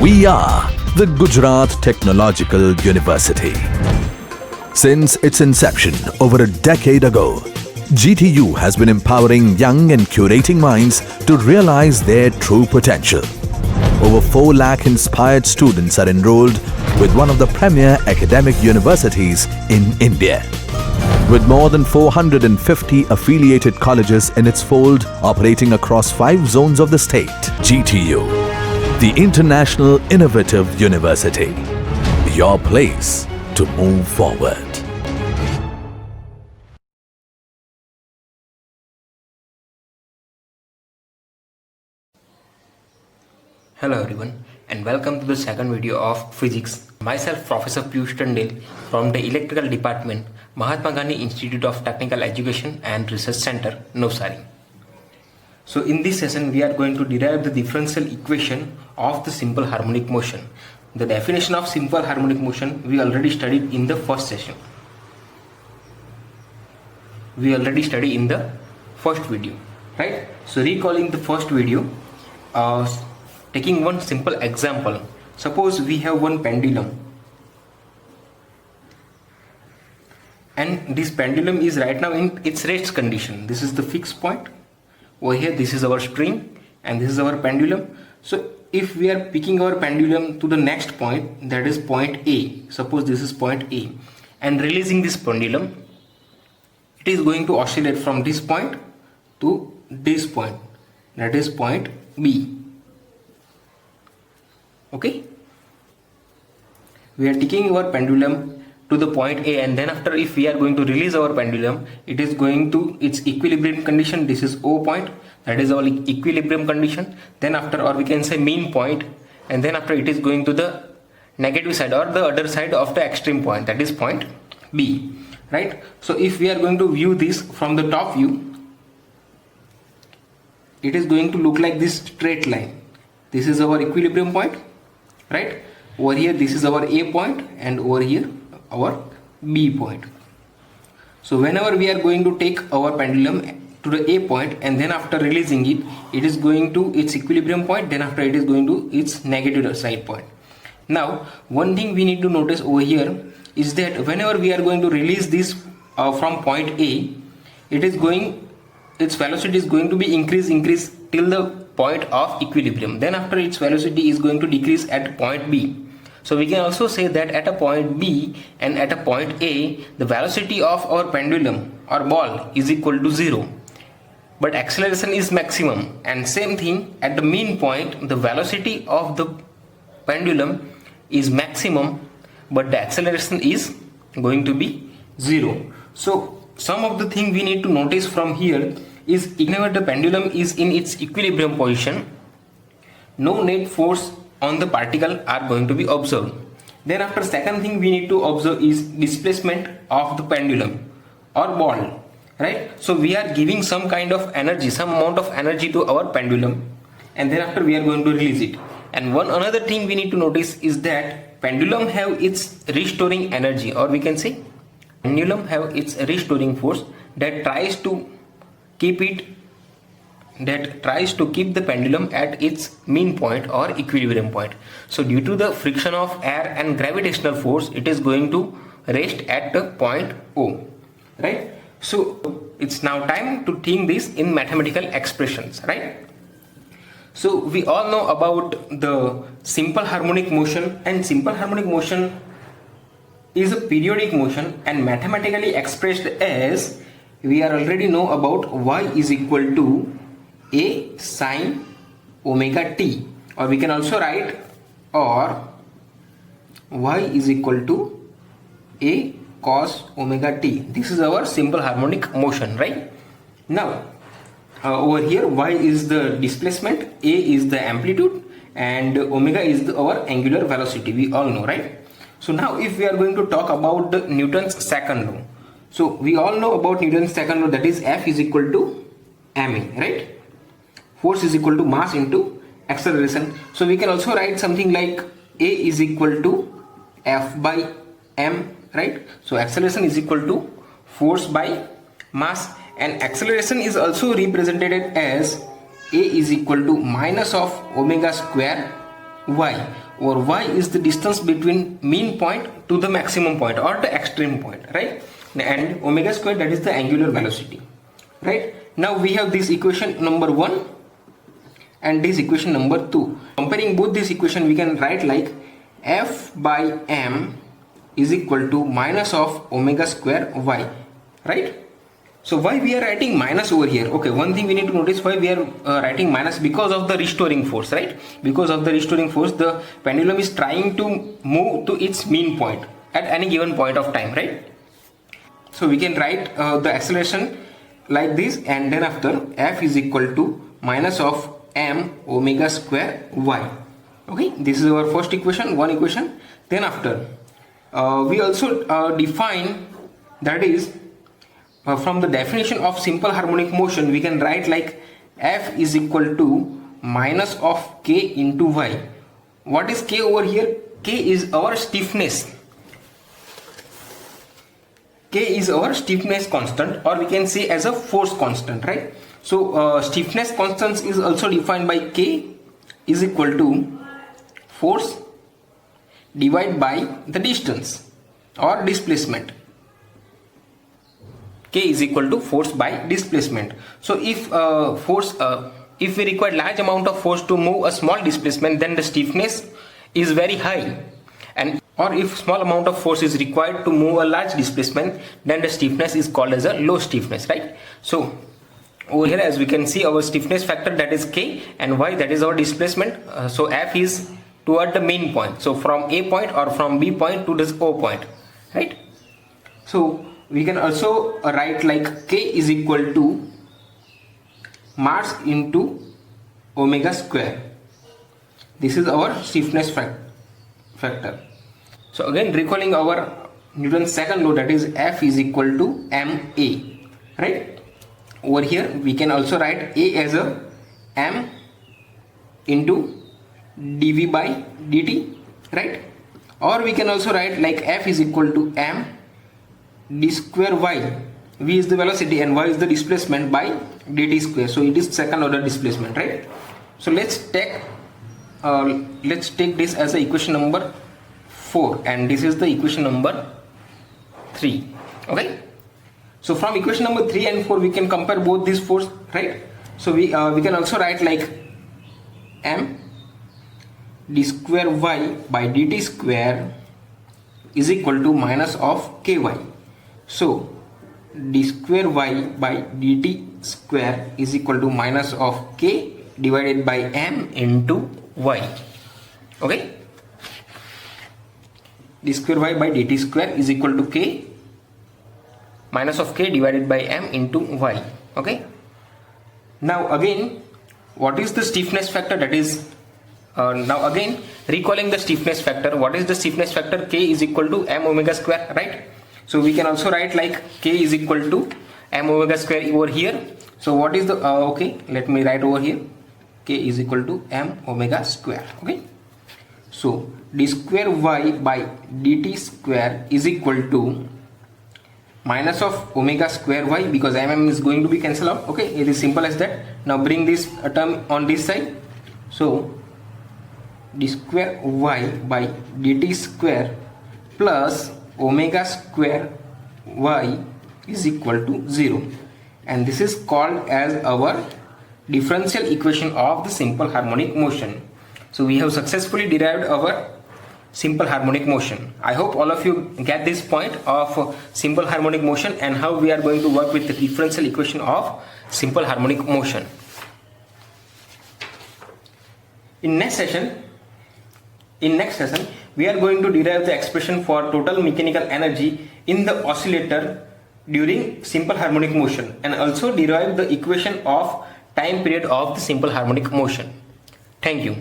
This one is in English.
We are the Gujarat Technological University. Since its inception over a decade ago, GTU has been empowering young and curating minds to realize their true potential. Over 4 lakh inspired students are enrolled with one of the premier academic universities in India. With more than 450 affiliated colleges in its fold operating across 5 zones of the state, GTU, the International Innovative University, your place to move forward. Hello everyone and welcome to the second video of physics. Myself Professor Piyush Tandil from the Electrical Department, Mahatma Gandhi Institute of Technical Education and Research Center, Navsari. So in this session we are going to derive the differential equation of the simple harmonic motion. The definition of simple harmonic motion we already studied in the first session. We already studied in the first video, right? So recalling the first video, taking one simple example, suppose we have one pendulum and this pendulum is right now in its rest condition. This is the fixed point. Over here this is our spring and this is our pendulum. So if we are picking our pendulum to the next point, that is point A, suppose this is point A, and releasing this pendulum, it is going to oscillate from this point to this point, that is point B. Okay, we are taking our pendulum to the point A, and then after if we are going to release our pendulum, it is going to its equilibrium condition. This is O point, that is our equilibrium condition. Then after, or we can say mean point, and then after it is going to the negative side or the other side of the extreme point, that is point B, right? So if we are going to view this from the top view, it is going to look like this straight line. This is our equilibrium point, right? Over here this is our A point and over here our B point. So whenever we are going to take our pendulum to the A point and then after releasing it, it is going to its equilibrium point, then after it is going to its negative side point. Now one thing we need to notice over here is that whenever we are going to release this from point A, it is going, its velocity is going to be increase till the point of equilibrium. Then after its velocity is going to decrease at point B. So we can also say that at a point B and at a point A, the velocity of our pendulum or ball is equal to 0, but acceleration is maximum. And same thing at the mean point, the velocity of the pendulum is maximum, but the acceleration is going to be 0. So some of the thing we need to notice from here is whenever the pendulum is in its equilibrium position, no net force on the particle are going to be observed. Then after, second thing we need to observe is displacement of the pendulum or ball, right? So we are giving some kind of energy, some amount of energy to our pendulum, and then after we are going to release it. And one another thing we need to notice is that pendulum have its restoring energy, or we can say pendulum have its restoring force that tries to keep the pendulum at its mean point or equilibrium point. So due to the friction of air and gravitational force, it is going to rest at the point O, right? So it's now time to think this in mathematical expressions, right? So we all know about the simple harmonic motion, and simple harmonic motion is a periodic motion and mathematically expressed as, we are already know about y is equal to a sine omega t, or we can also write or y is equal to a cos omega t. This is our simple harmonic motion, right? Now over here y is the displacement, a is the amplitude, and omega is our angular velocity, we all know, right? So now if we are going to talk about the Newton's second law, so we all know about Newton's second law, that is F is equal to ma, right? Force is equal to mass into acceleration. So we can also write something like A is equal to F by m, right? So acceleration is equal to force by mass, and acceleration is also represented as A is equal to minus of omega square y, or y is the distance between mean point to the maximum point or the extreme point, right? And omega square, that is the angular velocity, right? Now we have this equation number 1 and this equation number 2. Comparing both this equation, we can write like f by m is equal to minus of omega square y, right? So why we are writing minus over here? Okay, one thing we need to notice, why we are writing minus, because of the restoring force, right? Because of the restoring force, the pendulum is trying to move to its mean point at any given point of time, right? So we can write the acceleration like this, and then after f is equal to minus of m omega square y. Okay, this is our first equation, one equation. Then after we also define, that is from the definition of simple harmonic motion, we can write like f is equal to minus of k into y. What is k over here? K is our stiffness. K is our stiffness constant, or we can say as a force constant, right? So stiffness constant is also defined by k is equal to force divided by the distance or displacement. K is equal to force by displacement. So if if we require large amount of force to move a small displacement, then the stiffness is very high, and or if small amount of force is required to move a large displacement, then the stiffness is called as a low stiffness, right? So over here, as we can see, our stiffness factor, that is k, and y, that is our displacement. So f is toward the main point, so from A point or from B point to this O point, right? So we can also write like k is equal to mass into omega square. This is our stiffness factor. So again, recalling our Newton's second law, that is f is equal to ma, right? Over here we can also write a as a m into dv by dt, right? Or we can also write like f is equal to m d square y. V is the velocity and y is the displacement by dt square. So it is second order displacement, right? So let's take this as a equation number 4, and this is the equation number 3. Okay. So from equation number 3 and 4, we can compare both these force, right? So we can also write like m d square y by dt square is equal to minus of ky. So d square y by dt square is equal to minus of k divided by m into y. Okay, d square y by dt square is equal to k minus of k divided by m into y. Okay, now again, what is the stiffness factor? That is now again recalling the stiffness factor. What is the stiffness factor? K is equal to m omega square, right? So we can also write like k is equal to m omega square over here. So what is the okay, let me write over here, k is equal to m omega square. Okay, so d square y by dt square is equal to minus of omega square y, because mm is going to be cancelled out. Okay, it is simple as that. Now bring this term on this side. So d square y by dt square plus omega square y is equal to 0, and this is called as our differential equation of the simple harmonic motion. So we have successfully derived our simple harmonic motion. I hope all of you get this point of simple harmonic motion and how we are going to work with the differential equation of simple harmonic motion. In next session, we are going to derive the expression for total mechanical energy in the oscillator during simple harmonic motion, and also derive the equation of time period of the simple harmonic motion. Thank you.